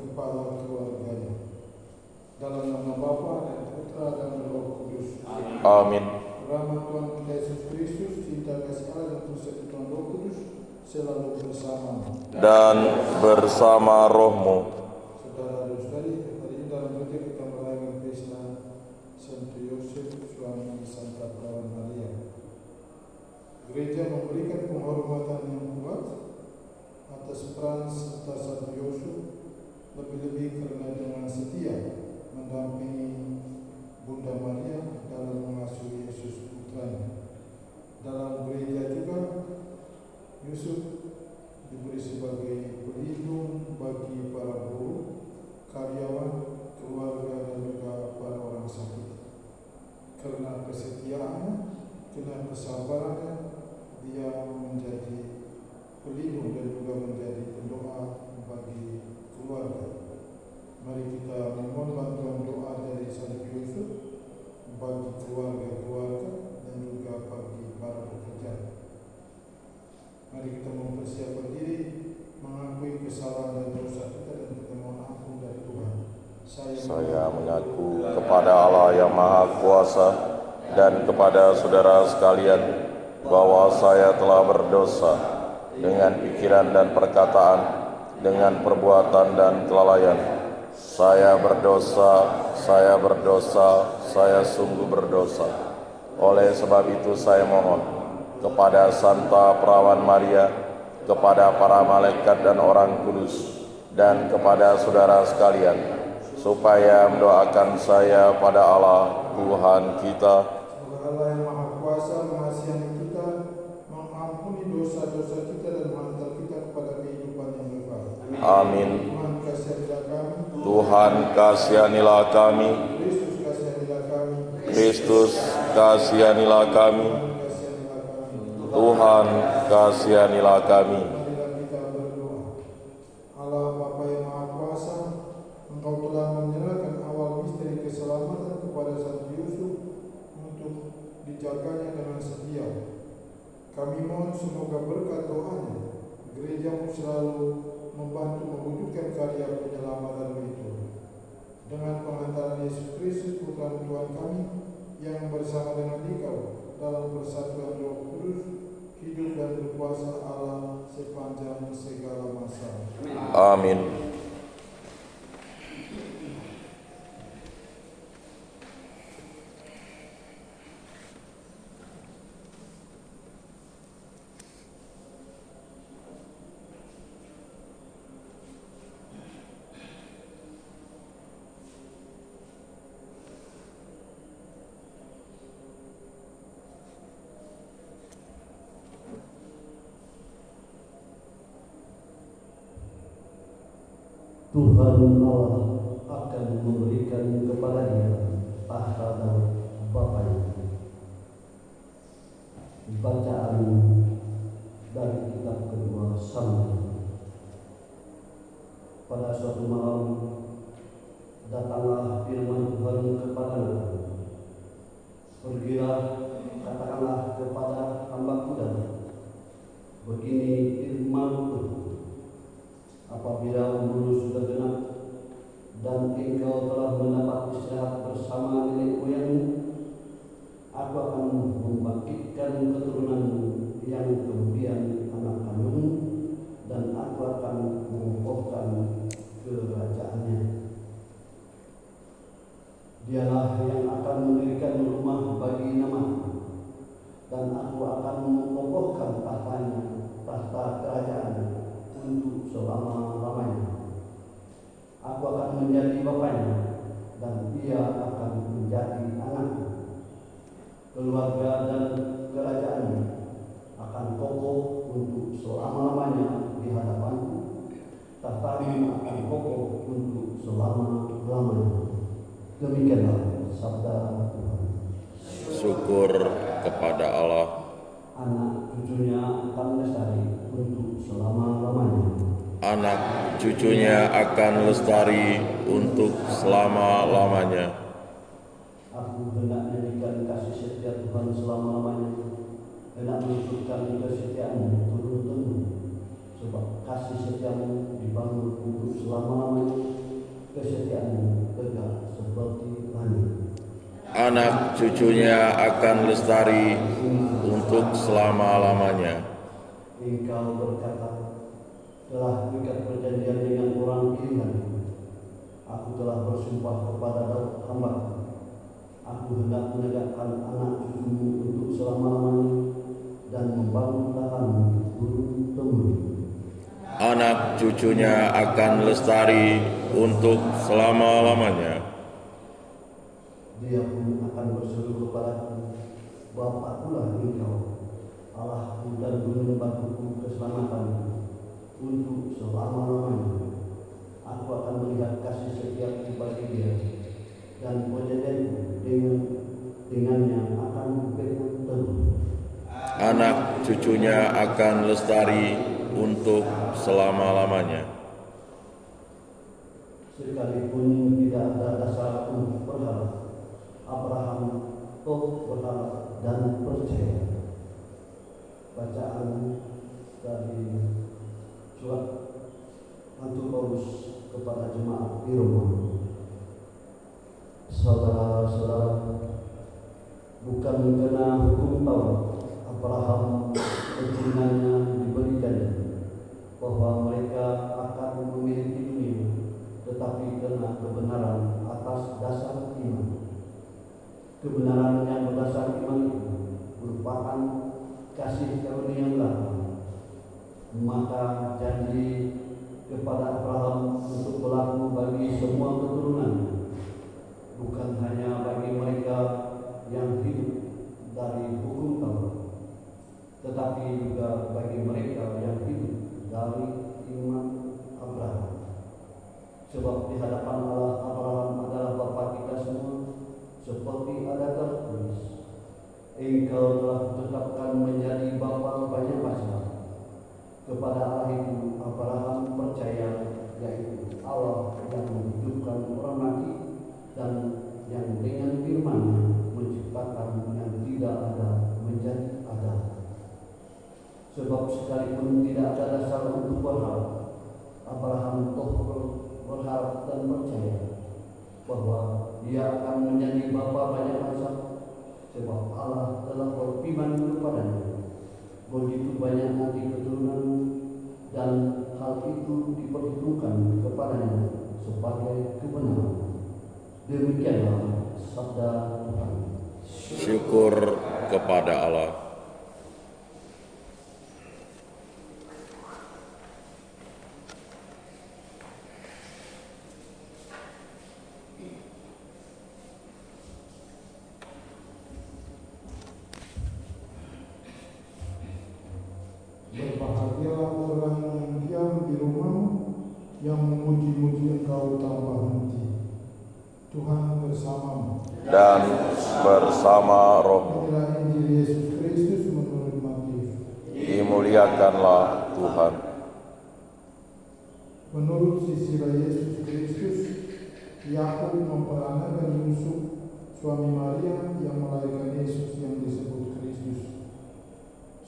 kepala keluarganya. Dalam nama Bapa dan Putra dan Roh Kudus. Amin. Rahmat Tuhan kita Yesus Kristus, cinta kasih Allah dan kuasa Tuhan Roh Kudus selalu bersama dan bersama rohmu. Saudara-saudari, hari ini dalam gereja kita merayakan pesta Santo Yosef, suami Santa Perawan Maria. Gereja memberikan penghormatan yang kuat atas peran serta Santo Yosef, lebih-lebih karena dengan setia mendampingi Bunda Maria dalam mengasuh Yesus putranya. Dalam gereja juga Yusuf diberi sebagai pelindung bagi para buruh, karyawan, keluarga dan juga para orang sakit. Karena kesetiaannya, karena kesabarannya, dia menjadi pelindung dan juga menjadi pendoa bagi keluarga. Mari kita memohon bantuan doa dari Santo Yusuf bagi keluarga-keluarga dan juga bagi para pekerja. Mari kita mempersiapkan diri, mengakui kesalahan dan dosa kita dan kita mohon ampun dari Tuhan. Saya mengaku kepada Allah yang Maha Kuasa dan kepada saudara sekalian bahwa saya telah berdosa dengan pikiran dan perkataan, dengan perbuatan dan kelalaian. Saya berdosa, saya sungguh berdosa. Oleh sebab itu saya mohon kepada Santa Perawan Maria, kepada para malaikat dan orang kudus, dan kepada saudara sekalian, supaya mendoakan saya pada Allah Tuhan kita. Semoga Allah yang Maha Kuasa mengasihani kita, mengampuni dosa-dosa kita dan menghantar kita kepada kehidupan yang kekal. Amin. Tuhan kasihanilah kami. Tuhan kasihanilah kami. Kristus kasihanilah kami. Kristus kasihanilah kami. Tuhan kasihanilah kami. Marilah kita berdoa. Allah Bapa yang Maha Kuasa, Engkau telah menyerahkan awal misteri keselamatan kepada Santo Yusuf untuk dijaganya dengan setia. Kami mohon semoga berkat doanya, gerejamu selalu membantu mewujudkan karya penyelamatan itu. Dengan pengantaran Yesus Kristus, Putra Tuhan kami, yang bersama dengan Dikau dalam persatuan Roh Kudus, hidup dan berkuasa Allah sepanjang segala masa. Amin. Tuhan Allah akan memberikan kepadanya tahta dan bapaknya. Bacaan dari kitab kedua Samuel. Pada suatu malam datanglah firman Tuhan kepadaku. Pergilah, katakanlah kepada hamba-Ku Daud, begini firman Tuhan. Apabila umurmu sudah genap dan engkau telah mendapat istirahat bersama nenek moyangmu, aku akan membangkitkan keturunanmu yang kemudian anak kandungmu, dan aku akan mengokohkan kerajaannya. Dialah yang akan mendirikan rumah bagi namaku, dan aku akan mengokohkan tahta kerajaan untuk selama-lamanya. Aku akan menjadi bapaknya dan dia akan menjadi anakku. Keluarga dan kerajaannya akan kokoh untuk selama-lamanya di hadapanku. Tahtamu akan kokoh untuk selama-lamanya. Demikianlah sabda Tuhan. Syukur kepada Allah. Anak cucunya akan lestari untuk selama-lamanya. Anak cucunya akan lestari untuk selama-lamanya. Aku hendak menyanyikan kasih setia Tuhan selama-lamanya, hendak menyebutkan kesetiaan turun-temurun, sebab kasih setiamu dibangun untuk selama-lamanya, kesetiaanmu tegak seperti langit. Anak cucunya akan lestari untuk selama-lamanya. Engkau berkata, telah mengikat perjanjian dengan orang pilihan. Aku telah bersumpah kepada Daud hamba-Ku. Aku hendak menegakkan anak cucumu untuk selama-lamanya dan membangun tahanmu turun-temurun. Anak cucunya akan lestari untuk selama-lamanya. Dia pun akan berseru kepadaku, Bapa-Kulah engkau, Allahku dan gunung batuku keselamatanku untuk selama-lamanya. Aku akan melihat kasih setia bagi dia, dan perjanjianku dengannya akan kupegang teguh. Anak cucunya akan lestari untuk selama-lamanya. Sekalipun tidak ada dasar untuk berharap, Abraham toh berharap dan percaya. Bacaan dari surat Antu Paulus kepada jemaat di Roma. Saudara-saudara, bukan karena hukum Taurat Abraham keturunannya diberi janji bahwa mereka akan memiliki dunia, tetapi karena kebenaran atas dasar iman. Kebenaran yang berdasar iman itu merupakan kasih karunia Tuhan. Maka janji kepada Abraham untuk berlaku bagi semua keturunannya, bukan hanya bagi mereka yang hidup dari hukum Taurat, tetapi juga bagi mereka yang hidup dari iman Abraham. Sebab di hadapan Allah, Abraham adalah bapa kita semua, seperti ada tertulis, engkau telah ditetapkan menjadi bapa banyak bangsa. Kepada Allah itu Abraham percaya, yaitu Allah yang menghidupkan orang mati dan yang dengan firman-Nya menciptakan yang tidak ada menjadi ada. Sebab sekalipun tidak ada dasar untuk berharap, Abraham toh berharap dan percaya bahwa dia akan menjadi bapa banyak bangsa, sebab Allah telah berfirman kepadanya, begitu banyak nanti keturunan, dan hal itu diperhitungkan kepadanya sebagai kebenaran. Demikianlah sabda Tuhan. Syukur kepada Allah. Berbahagialah orang yang diam di rumahmu, yang memuji-muji Engkau tanpa henti. Tuhan bersamamu. Dan bersama rohmu. Inilah Injil Yesus Kristus menurut Matius. Dimuliakanlah Tuhan. Menurut sisilah Yesus Kristus, Yakub memperanakan Yusuf, suami Maria yang melahirkan Yesus yang disebut Kristus.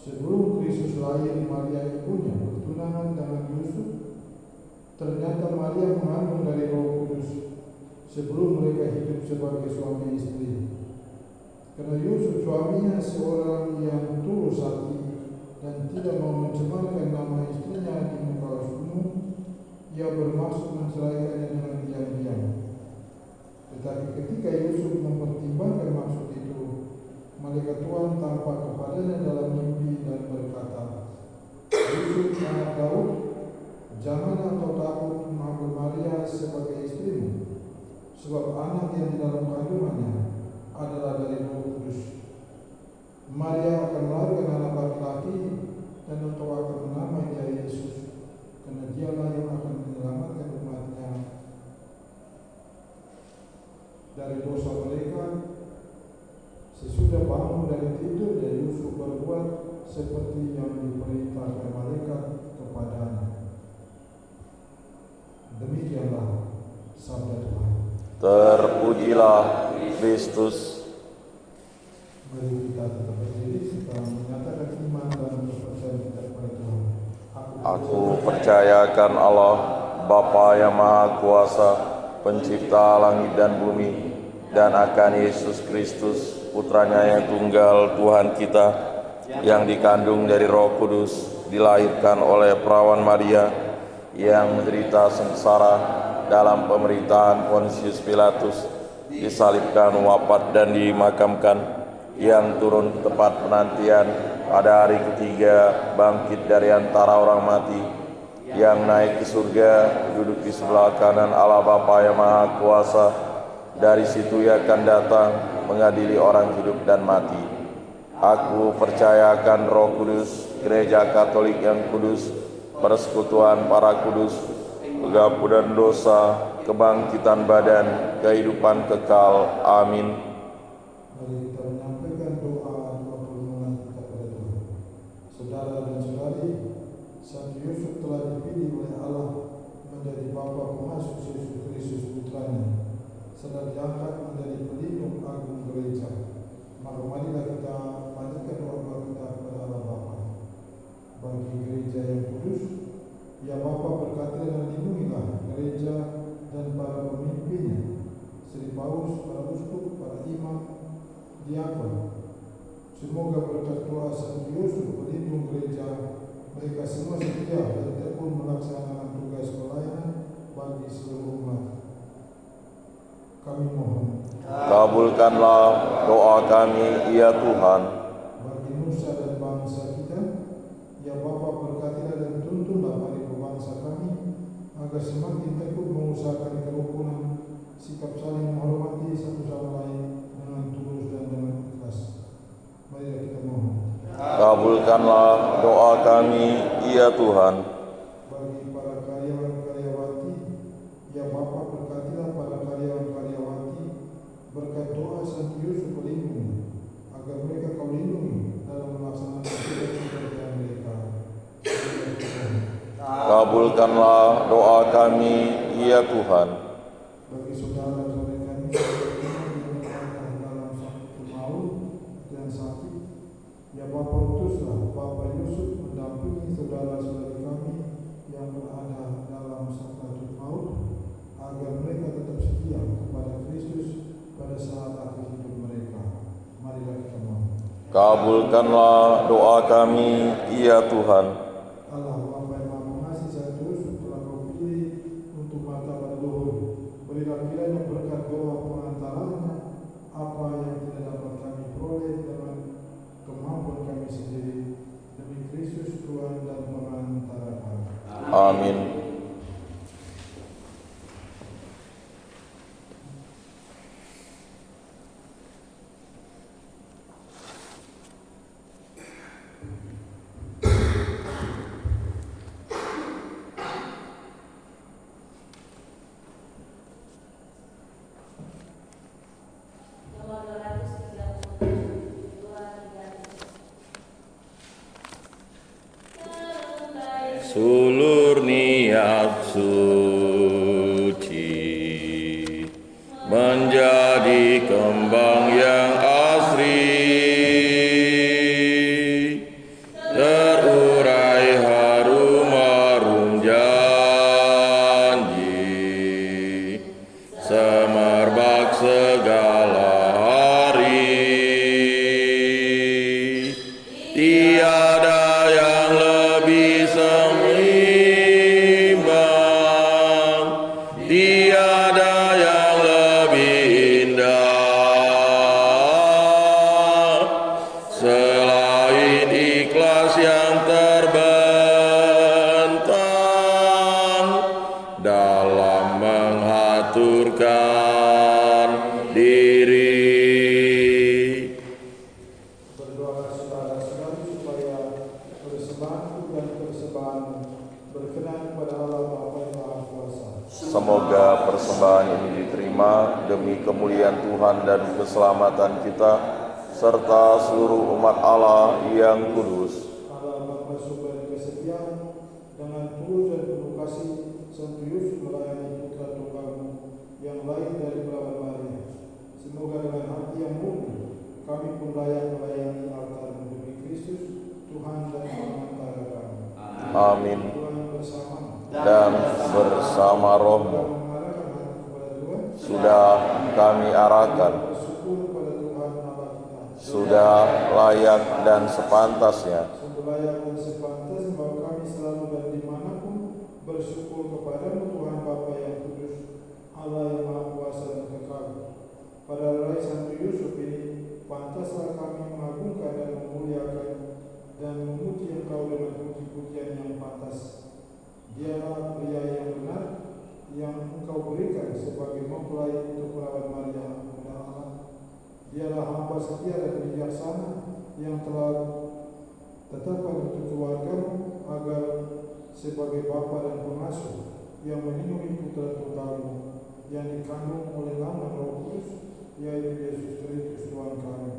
Sebelum Kristus lahir, Maria ibunya bertunangan dengan Yusuf. Ternyata Maria mengandung dari Roh Kudus sebelum mereka hidup sebagai suami istri. Karena Yusuf suaminya seorang yang tulus hati dan tidak mau mencemarkan nama istrinya di muka umum, ia bermaksud menceraikannya dengan diam-diam. Tetapi ketika Yusuf mempertimbangkan maksud itu, malaikat Tuhan tampak kepadanya dalam mimpi dan berkata, Yusuf anak Daud, jangan engkau takut mengambil Maria sebagai istrimu, sebab anak yang di dalam kandungannya adalah dari Roh Kudus. Maria akan melahirkan anak laki-laki, dan engkau akan menamai dia Yesus, karena dialah yang akan menyelamatkan umatnya dari dosa mereka. Sesudah bangun dari tidur, dan Yusuf berbuat seperti yang diperintahkan malaikat kepadanya. Demikianlah sabda Tuhan. Terpujilah Kristus. Mari kita tetap berdiri, kita menyatakan iman dan kepercayaan kita kepada Tuhan. Aku percayakan Allah, Bapa yang Maha Kuasa, pencipta langit dan bumi, dan akan Yesus Kristus, putranya yang tunggal Tuhan kita, yang dikandung dari Roh Kudus, dilahirkan oleh perawan Maria, yang menderita sengsara dalam pemerintahan Pontius Pilatus, disalibkan, wafat dan dimakamkan, yang turun ke tempat penantian, pada hari ketiga bangkit dari antara orang mati, yang naik ke surga, duduk di sebelah kanan Allah Bapa yang Maha Kuasa. Dari situ Ia akan datang mengadili orang hidup dan mati. Aku percaya akan Roh Kudus, Gereja Katolik yang kudus, persekutuan para kudus, pengampunan dosa, kebangkitan badan, kehidupan kekal. Amin. Mari kita menyampaikan doa permohonan kita kepada Tuhan. Saudara dan saudari, Santo Yusuf telah dipilih oleh Allah menjadi Bapa pengasuh Yesus Kristus putranya, serta diangkat menjadi pelindung agung gereja. Maka marilah kita panjatkan doa kita kepada Allah Bapa. Bagi gereja yang kudus, ya Bapa, berkati dan lindungilah gereja dan para pemimpinnya, Sri Paulus, para uskup, para imam, diakon. Semoga berkat doa Santo Yusuf pelindung gereja, mereka semua setia dan tekun melaksanakan tugas pelayanan bagi seluruh umat. Kami mohon, Kabulkanlah doa kami, ya Tuhan. bagi nusa dan bangsa kita, ya Bapa, berkatilah dan tuntunlah pada bangsa kami, agar semakin tekun mengusahakan kerukunan, sikap saling menghormati satu sama lain dengan tulus dan dengan ikhlas. Marilah kita mohon, Kabulkanlah doa kami, ya Tuhan. bagi para karyawan-karyawati, ya Bapa, berkatilah para karyawan-karyawati, berkat doa Santo Yusuf pelindung, agar mereka Kau lindungi dalam melaksanakan tugas pekerjaan mereka. Marilah kita mohon, Kabulkanlah doa kami, ya Tuhan. bagi saudara-saudara kami yang berada dalam sakit maut dan sakit, ya Bapa, utuslah Bapak Yusuf mendampingi saudara-saudari kami yang berada dalam sakit maut, agar mereka tetap setia kepada Kristus pada saat akhir hidup mereka. Marilah kita mohon, Kabulkanlah doa kami, ya Tuhan. Allah Bapa yang Maha Pengasih, Santo Yusuf telah Kau pilih untuk martabat luhur. Berilah kiranya berkat doa pengantaranya apa yang tidak dapat kami peroleh dengan kemampuan kami sendiri, demi Kristus Tuhan dan pengantara kami. Amin. Nomor 237, Tuhan diganti. Sulur niat suci menjadi kembang yang asri, terurai harum-harum janji, semerbak segala hari. Tiada yang lebih seimbang, tiada yang lebih indah, selain ikhlas yang terbentang dalam mengaturkan diri. Berdoalah saudara-saudari supaya persembahanku dan persembahan berkenan kepada Allah Bapa yang Maha Kuasa. Semoga persembahan ini diterima demi kemuliaan Tuhan dan keselamatan kita, serta seluruh umat Allah yang kudus. Allah Bapa sumber kesetiaan, dengan tulus dan penuh kasih Santo Yusuf melayani putra tunggalmu yang lahir dari perawan Maria. Semoga dengan hati yang murni kami pun layak melayani altar demi Kristus Tuhan dan pengantara kami. Amin. Tuhan bersama Dan bersama rohmu. mengarahkan hati kepada sudah kami arahkan, bersyukur pada Tuhan Allah kita. sudah layak dan sepantasnya. Sungguh layak dan sepantas bahwa kami selalu dan dimanapun bersyukur kepada-Mu Tuhan Bapa yang kudus, Allah yang Maha Kuasa dan kekal. Pada Rai Santo Yusuf ini, pantaslah kami mengagungkan dan memuliakan dan memuji Engkau dengan puji-pujian yang pantas. Dialah pria yang benar yang Engkau berikan sebagai mempelai untuk merawat Maria Bunda Allah. Dialah hamba setia dan bijaksana yang telah tetapkan untuk keluarga-Mu agar sebagai bapa dan pengasuh yang melindungi putra putramu yang dikandung oleh naungan Roh Kudus, yaitu Yesus Kristus Tuhan kami.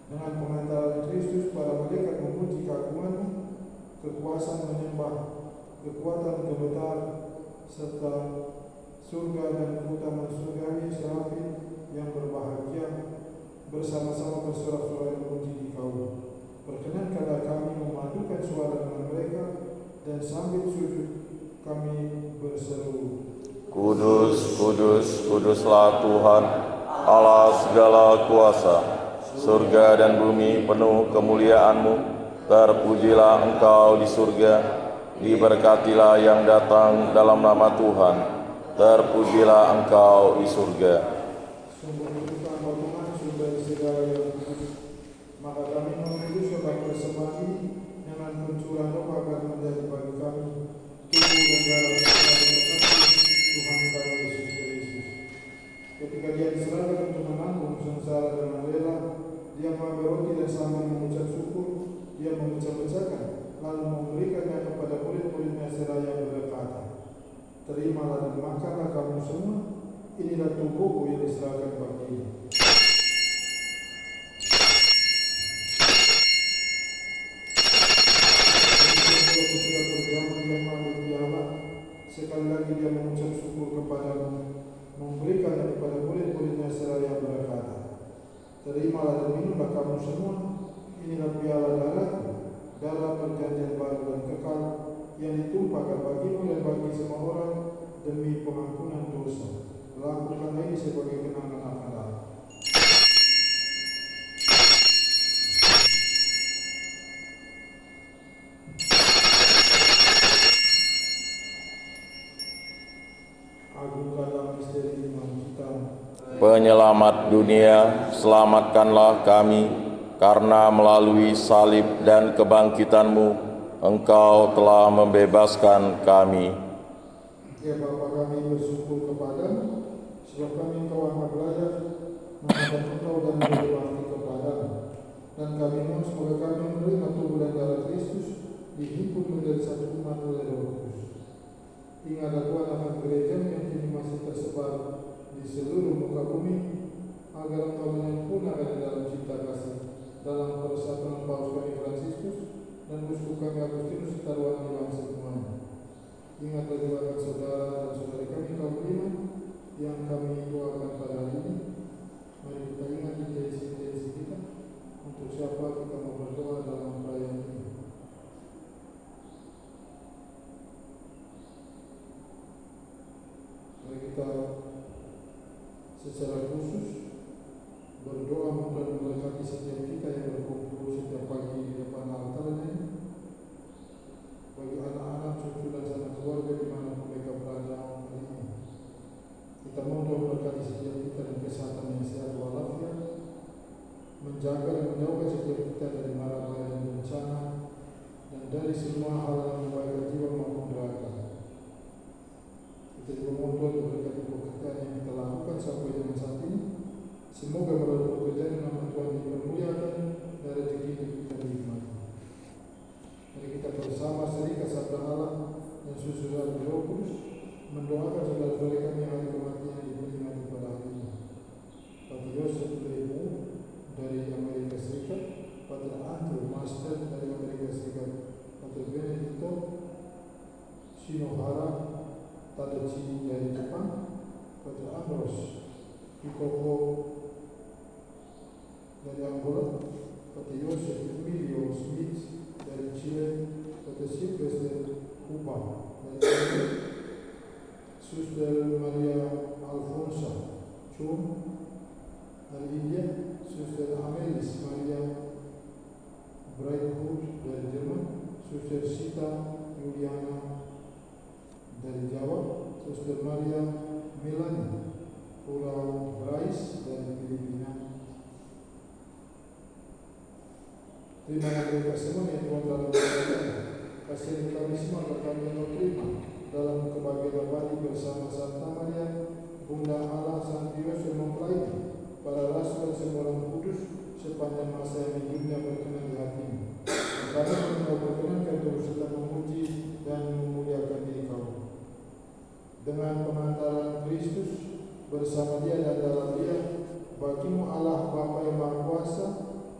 Dengan pengantaran Kristus, para malaikat memuji keagungan-Mu, kekuasaan menyembah, kekuatan gemetar, serta surga dan keutamaan surgawi serafim yang berbahagia bersama-sama bersorak-sorai memuji Dikau. Perkenankanlah kami memadukan suara dengan mereka dan sambil sujud kami berseru, Kudus, kudus, kuduslah Tuhan, Allah segala kuasa. Surga dan bumi penuh kemuliaan-Mu. Terpujilah Engkau di surga, diberkatilah yang datang dalam nama Tuhan. Terpujilah Engkau di surga. sungguh itu Engkau Tuhan, sumber segala yang kudus. Maka kami mengutus sebab persembahan ini dengan pencurahan roh agar menjadi bagi kami tubuh dan darah Tuhan kami Yesus Kristus. Ketika Dia diserahkan untuk menanggung sengsara dengan rela, Dia mengambil roti dan sambil mengucap syukur, Dia memecah-pecahkan, lalu memberikannya kepada murid-muridnya seraya berkata, terimalah dan makanlah kamu semua, inilah tubuhku yang diserahkan bagimu. Sudah berjamaah Dia mengambil piala, sekali lagi Dia mengucap syukur kepadamu, memberikannya kepada murid-muridnya seraya berkata, terimalah dan minumlah kamu semua, inilah piala darahku, darah perjanjian baru dan kekal, yang ditumpahkan bagimu dan bagi semua orang demi pengampunan dosa. Lakukanlah ini sebagai kenangan akan aku. Agungkanlah misteri iman kita. Penyelamat dunia, selamatkanlah kami, karena melalui salib dan kebangkitan-Mu, Engkau telah membebaskan kami. Ya Bapa, kami bersyukur kepadamu, sebab kami Engkau amat layak menghadap Engkau dan berbakti kepadamu. Dan kami mohon semoga kami menerima tubuh dan darah Kristus dihimpun menjadi satu umat oleh Roh Kudus. Ingatlah Tuhan akan gereja yang kini masih tersebar di seluruh muka bumi, agar Engkau menyempurnakan dalam cinta kasih dalam persatuan Paus kami Fransiskus dan Uskup kami Agustinus Taruhan Iwan semuanya. Ingatlah juga akan saudara dan saudari kami kaum beriman yang kami doakan pada hari ini. Mari kita ingat intensi kita untuk siapa kita mau berdoa dalam perayaan ini. Mari kita secara khusus berdoa untuk memberkati setiap kita yang berkumpul setiap pagi di depan altar ini. Bagi anak-anak, cucu dan sanak keluarga dimanapun mereka berada hari ini, kita mohon Tuhan berkati setiap kita dan kesehatan yang sehat walafiat, menjaga dan menjauhkan setiap kita dari mara bahaya dan bencana, dan dari semua hal yang membahayakan jiwa maupun raga. Kita juga mohon Tuhan berkati pekerjaan yang kita lakukan sampai dengan saat ini. Semoga melalui pekerjaan nama Tuhan dipermuliakan dan rezeki kita dinikmati. Mari kita bersama serikat sabda Allah dan susulan Roh Kudus mendoakan saudara-saudara kami yang hari kematian diperingati pada hari ini. Pater Yosef Lebu dari Amerika Serikat, Pater Andrew Master dari Amerika Serikat, Pater Benedito Shinohara Tadachi dari Jepang, Pater Ambrose Ikoko dari Angola, Pater Yosef Emilio Smith dari Chile, Pater Silvestre Kupa dari Chile, Suster Maria Alfonsa Melanie, Pulau Brais dari Filipina. Terima kasih semua yang Tuhan dalam berkata. Kasih kami semua agar kami terima dalam kebahagiaan abadi bersama Santa Maria, Bunda Allah, Santo Yosef mempelai, para rasul dan semua orang kudus sepanjang masa yang hidupnya berkenan di hatimu. Karena engkau berkenankan terus serta memuji dan memuliakan diri kau. Dengan pengantaran Kristus bersama dia dan dalam dia, bagimu Allah Bapa yang Maha Kuasa,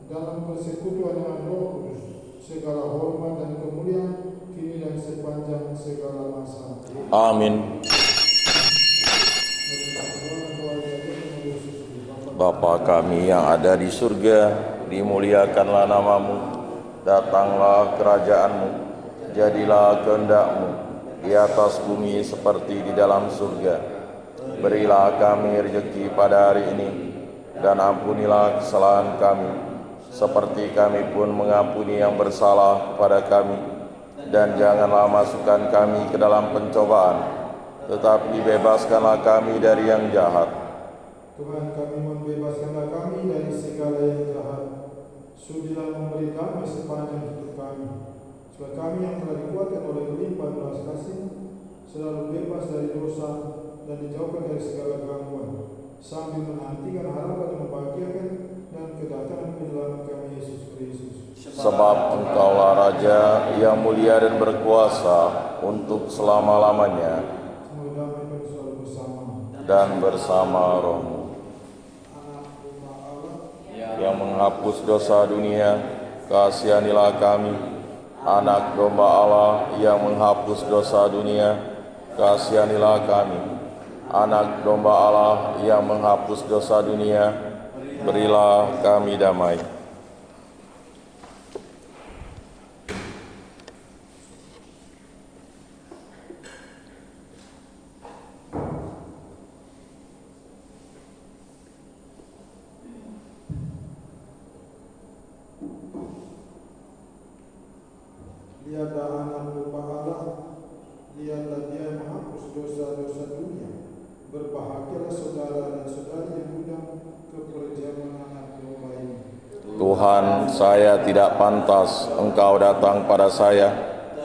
dalam persekutuan dengan Roh Kudus, segala hormat dan kemuliaan kini dan sepanjang segala masa. Amin. Bapa kami yang ada di surga, dimuliakanlah namamu, datanglah kerajaanmu, jadilah kehendak-mu di atas bumi seperti di dalam surga. Berilah kami rezeki pada hari ini, dan ampunilah kesalahan kami, seperti kami pun mengampuni yang bersalah kepada kami. Dan janganlah masukkan kami ke dalam pencobaan, tetapi bebaskanlah kami dari yang jahat. Tuhan kami membebaskanlah kami dari segala yang jahat. Sudilah memberi kami sepanjang hidup kami, supaya kami yang telah dikuatkan oleh kelimpahan belas kasih selalu bebas dari dosa dan dijauhkan dari segala gangguan, sambil menantikan harapan yang membahagiakan dan kedatangan penyelamat kami Yesus Kristus. Sebab Engkaulah Raja yang mulia dan berkuasa untuk selama-lamanya, Semoga damai dan selalu bersama. dan bersama Roh-Mu. Anak rumah Allah, Yang menghapus dosa dunia, kasihanilah kami. Anak domba Allah yang menghapus dosa dunia, kasihanilah kami. Anak domba Allah yang menghapus dosa dunia, berilah kami damai. lihatlah anak domba Allah, lihatlah dia yang menghapus dosa-dosa dunia. Berbahagialah saudara dan saudari yang undang ke perjamuan anak domba ini. Tuhan, saya tidak pantas Engkau datang pada saya,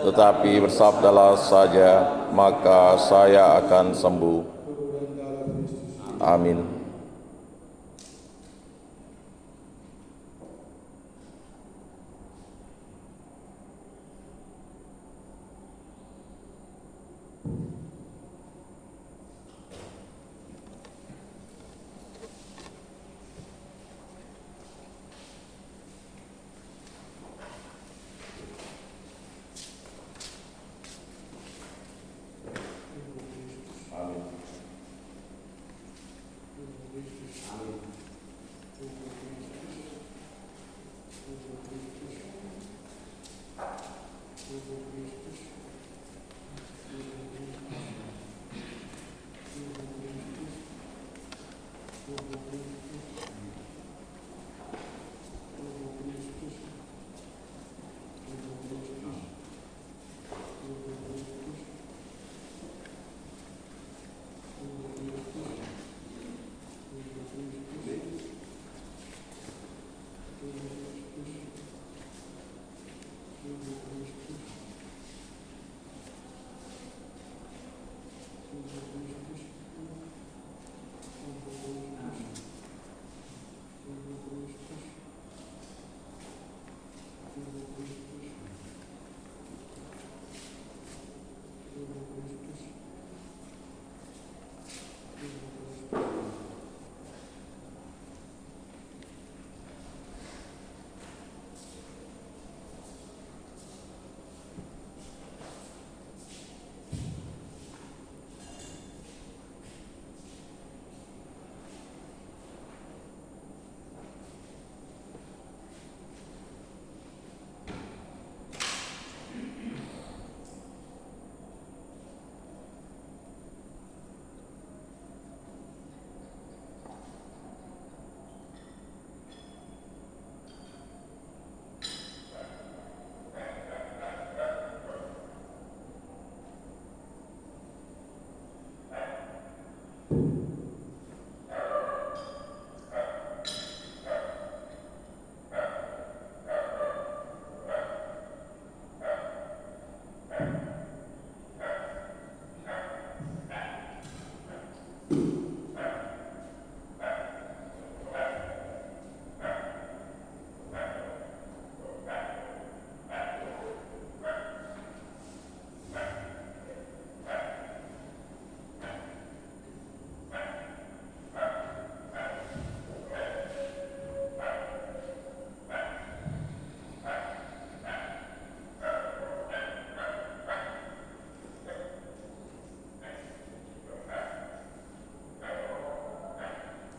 tetapi bersabdalah saja, maka saya akan sembuh. Tubuh dan darah Kristus. Amin.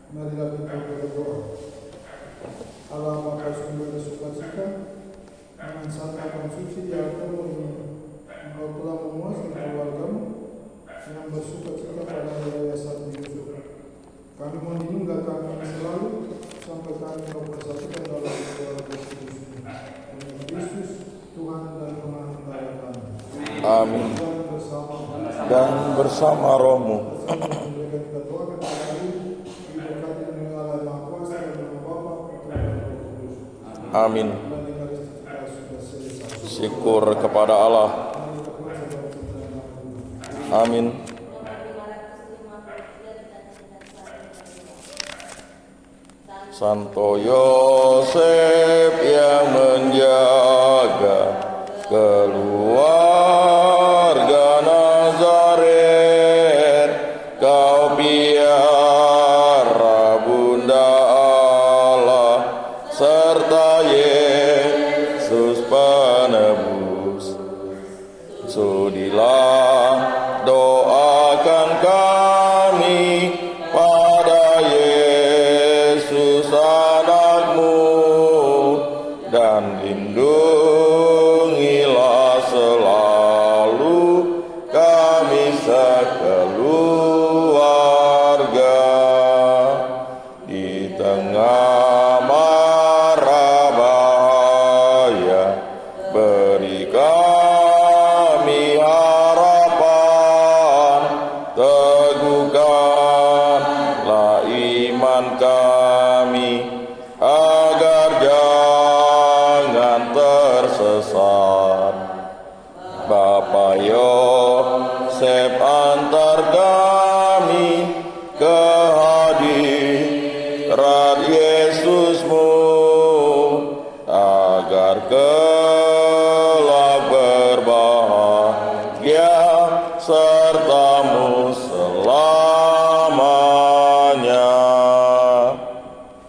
Marilah kita berdoa. Allah Bapa sumber sukacita, dengan santapan suci di altarmu ini, Engkau telah memuaskan keluargamu yang bersukacita pada hari raya Sabtu Yusuf. Kami mengingat kami selalu sampai kami Kau persatukan dalam keluarga Kristus ini. Demi Kristus Tuhan dan Penantara kami. Amin. Dan bersama rohmu. Amin. Syukur kepada Allah. Amin. Santo Yosef yang menjaga keluarga Nazaret, Kau piara Bunda Allah serta Yesus penebus. Sudilah doakan kami pada Yesus anakmu, dan lindungilah selalu kami sekeluarga di tengah mara bahaya. Beri kami harapan, teguhkanlah iman kami agar jangan tersesat. Bapa Yosef, antar kami ke hadirat Yesusmu agar